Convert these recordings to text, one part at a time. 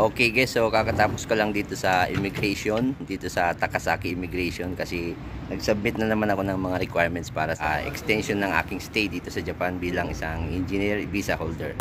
Okay guys, so kakatapos ko lang dito sa immigration, dito sa Takasaki Immigration kasi nag-submit na naman ako ng mga requirements para sa extension ng aking stay dito sa Japan bilang isang engineer visa holder.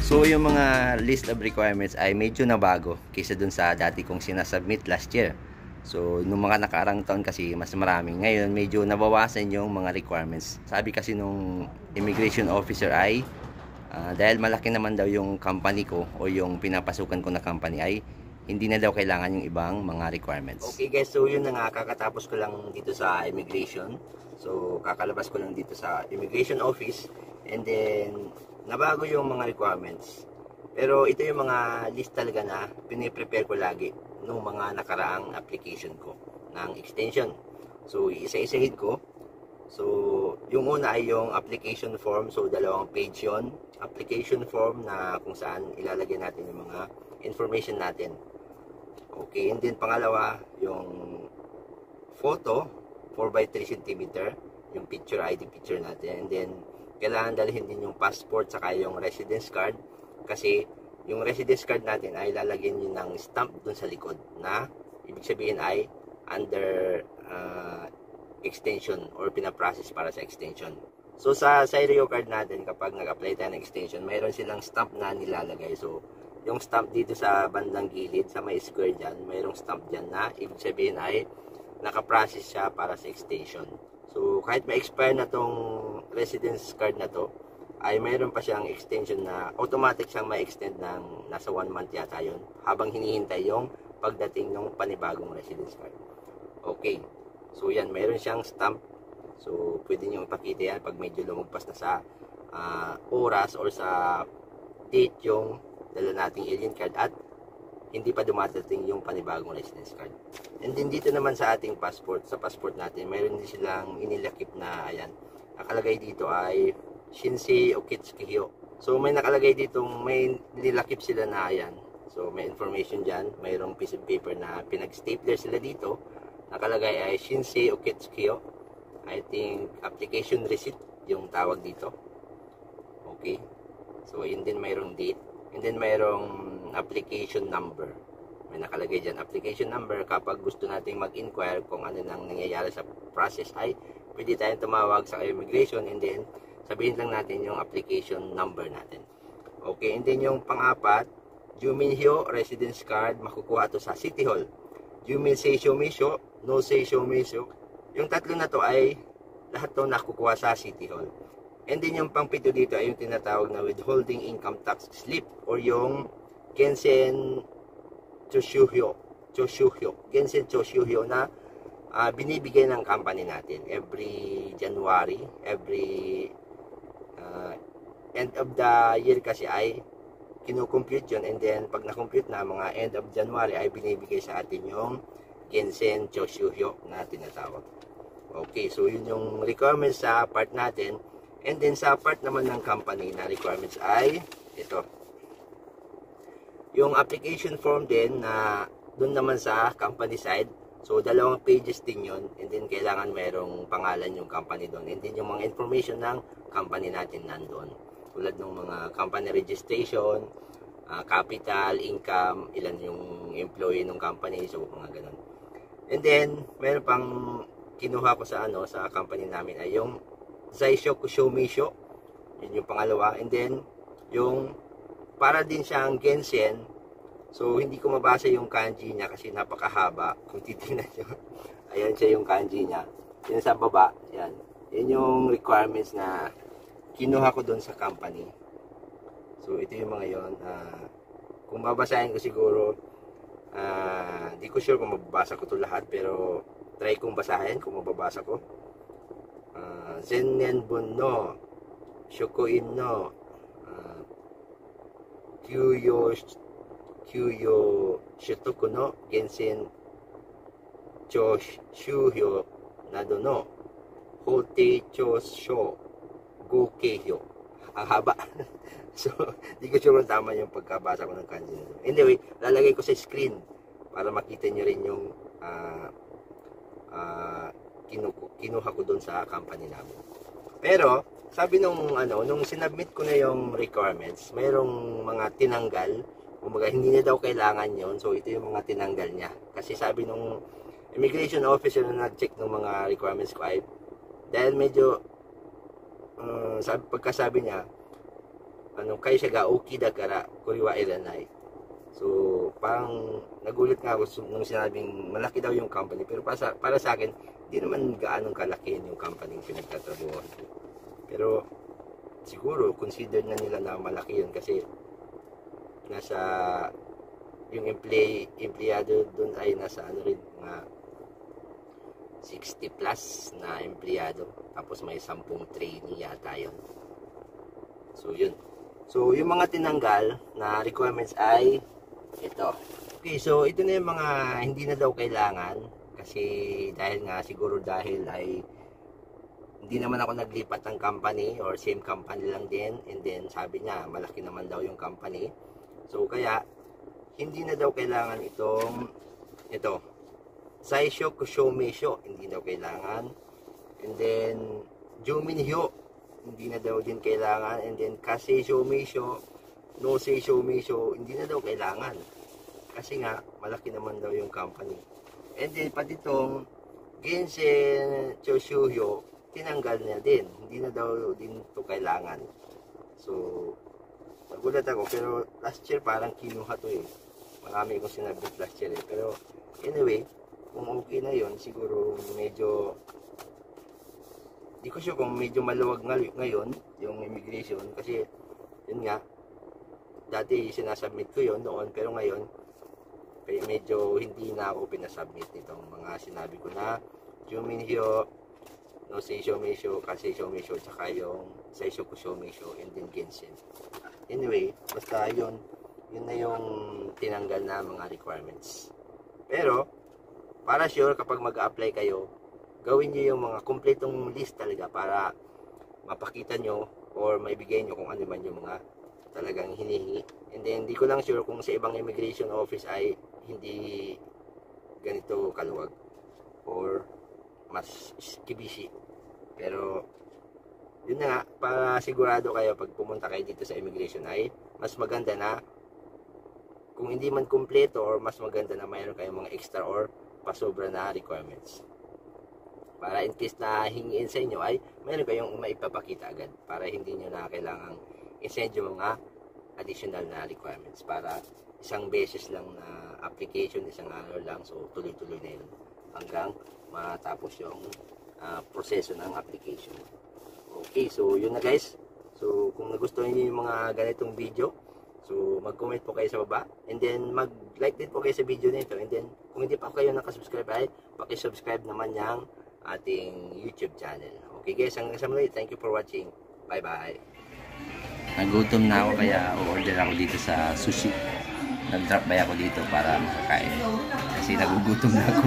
So yung mga list of requirements ay medyo nabago kaysa dun sa dati kong sinasubmit last year. So nung mga nakaarang taon kasi mas marami. Ngayon medyo nabawasan yung mga requirements. Sabi kasi nung immigration officer ay dahil malaki naman daw yung company ko o yung pinapasukan ko na company ay hindi na daw kailangan yung ibang mga requirements. Okay guys, so yun na nga, kakatapos ko lang dito sa immigration. So kakalabas ko lang dito sa immigration office and then nabago yung mga requirements. Pero ito yung mga list talaga na piniprepare ko lagi nung mga nakaraang application ko ng extension. So isa-isahin ko. So yung una ay yung application form. So 2 page yun. Application form na kung saan ilalagay natin yung mga information natin. Okay, and then pangalawa yung photo 4x3 cm, yung picture ID picture natin, and then kailangan dalhin din yung passport saka yung residence card kasi yung residence card natin ay lalagyan nyo ng stamp dun sa likod na ibig sabihin ay under extension or pinaprocess para sa extension. So sa Syrio card natin kapag nag-apply tayo ng extension, mayroon silang stamp na nilalagay. So yung stamp dito sa bandang gilid sa may square dyan, mayroong stamp dyan na ibig sabihin ay nakaprocess siya para sa extension. So kahit ma-expire na tong residence card na to, ay mayroon pa siyang extension na automatic siyang ma-extend ng nasa 1 month yata yun habang hinihintay yung pagdating ng panibagong residence card. Okay, so yan, mayroon siyang stamp. So pwede nyo ipakita yan pag medyo lumagpas na sa oras or sa date yung dala nating alien card at hindi pa dumadating yung panibagong residence card. And then dito naman sa ating passport, sa passport natin, mayroon din silang inilakip na, ayan, nakalagay dito ay Shinsei Okitsukiyo. So may nakalagay dito, may nilakip sila na, ayan. So may information dyan, mayroong piece of paper na pinag-stapler sila dito. Nakalagay ay Shinsei Okitsukiyo. I think application receipt yung tawag dito. Okay. So yun din mayroong date. And then mayroong application number. May nakalagay dyan, application number. Kapag gusto nating mag-inquire kung ano nang nangyayari sa process ay pwede tayong tumawag sa immigration and then sabihin lang natin yung application number natin. Okay, and then yung pang-apat, Juminhyo residence card, makukuha to sa City Hall. Jumin Seisho Misho, no Seisho Misho. Yung tatlo na to ay lahat to nakukuha sa City Hall. And then yung pang-pito dito ay yung tinatawag na withholding income tax slip or yung Gensen Choshuhyo. Gensen Choshuhyo na binibigay ng company natin every January, every end of the year kasi ay kinukompute yun, and then pag na-compute na mga end of January ay binibigay sa atin yung Gensen Choshuhyo na tinatawag. Okay, so yun yung requirements sa part natin. And then sa part naman ng company na requirements ay ito. Yung application form din na doon naman sa company side. So 2 pages din yun. And then kailangan mayroong pangalan yung company doon. And then yung mga information ng company natin nandoon. Tulad ng mga company registration, capital, income, ilan yung employee ng company. So mga ganun. And then meron pang kinuha ko sa sa company namin ay yung Zaishoku Shomisho. Yun yung pangalawa. And then, yung para din siyang Gensen. So, hindi ko mabasa yung kanji niya kasi napakahaba. Kung titignan nyo. Ayan siya yung kanji niya. Yan sa baba. Yan. Yan yung requirements na kinuha ko doon sa company. So, ito yung mga yon. Kung babasahin ko siguro, di ko sure kung mababasa ko to lahat. Pero, try kong basahin kung mababasa ko. Zennenbun no Shokuin no Kyuyo Shutoku no Gensen Choshuhyo nado no Houtei Chosho Gokeihyo ang haba. So, di ko sure kung tama yung pagkabasa ko ng kanji na to. Anyway, lalagay ko sa screen para makita nyo rin yung kinuha ko doon sa company namin. Pero, sabi nung sinubmit ko na yung requirements, mayroong mga tinanggal, kumbaga hindi na daw kailangan yon. So, ito yung mga tinanggal niya. Kasi sabi nung immigration officer na nag-check ng mga requirements ko ay, dahil medyo, pagkasabi niya, kaya siya ga okay da kara, kuriwa iranay. So, parang nagulat nga ako nung sinabing malaki daw yung company. Pero para sa akin, hindi naman gaanong kalaki yung company yung pinagtatrabuhan ko. Pero, siguro, consider na nila na malaki yun kasi nasa, yung empleyado doon ay nasa rin, mga 60 plus na empleyado. Tapos may 10 trainee yata yun. So, yun. So, yung mga tinanggal na requirements ay ito. Okay, so ito na yung mga hindi na daw kailangan. Kasi siguro dahil ay hindi naman ako naglipat ng company or same company lang din. And then sabi niya, malaki naman daw yung company. So, kaya hindi na daw kailangan ito. Saisho Kushomeisho, hindi daw kailangan. And then, Juminhyo, hindi na daw din kailangan. And then, Kaseisho Meisho, No Seisho Meisho, hindi na daw kailangan. Kasi nga, malaki naman daw yung company. And then, pati itong Genshin Choshuhyo, tinanggal niya din. Hindi na daw din ito kailangan. So, nagulat ako. Pero last year, parang kinuha to eh. Marami kong sinabit last year eh. Pero, anyway, kung okay na yon siguro medyo di ko sure kung medyo maluwag ngayon yung immigration kasi yun nga dati sinasubmit ko yon noon pero ngayon medyo hindi na ako pinasubmit nitong mga sinabi ko na Juminhyo, No Seisho Meisho, Kaseisho Meisho, tsaka yung Seisho Kusho Meisho and then Genshin. Anyway, basta yun na yung tinanggal na mga requirements. Pero para sure, kapag mag-apply kayo, gawin nyo yung mga kompletong list talaga para mapakita nyo or maibigay nyo kung ano man yung mga talagang hinihingi. And then, hindi ko lang sure kung sa ibang immigration office ay hindi ganito kaluwag or mas kibishi. Pero, yun na nga, para sigurado kayo pag pumunta kayo dito sa immigration ay mas maganda na kung hindi man kompleto or mas maganda na mayroon kayong mga extra or pasobra na requirements. Para in case na hingiin sa inyo ay mayroon kayong maipapakita agad para hindi nyo na kailangang i-send yung mga additional na requirements para isang beses lang na application, isang araw lang, so tuloy-tuloy na yun hanggang matapos yung proseso ng application. Okay, so yun na guys. So kung nagustuhan niyo yung mga ganitong video, so mag-comment po kayo sa baba and then mag-like din po kayo sa video nito and then kung hindi pa kayo nakasubscribe ay paki-subscribe naman yung ating YouTube channel. Okay guys, hanggang sa muli. Thank you for watching. Bye bye. Nagutom na ako kaya order ako dito sa sushi. Nag-drop by ako dito para makakain kasi nagugutom na ako.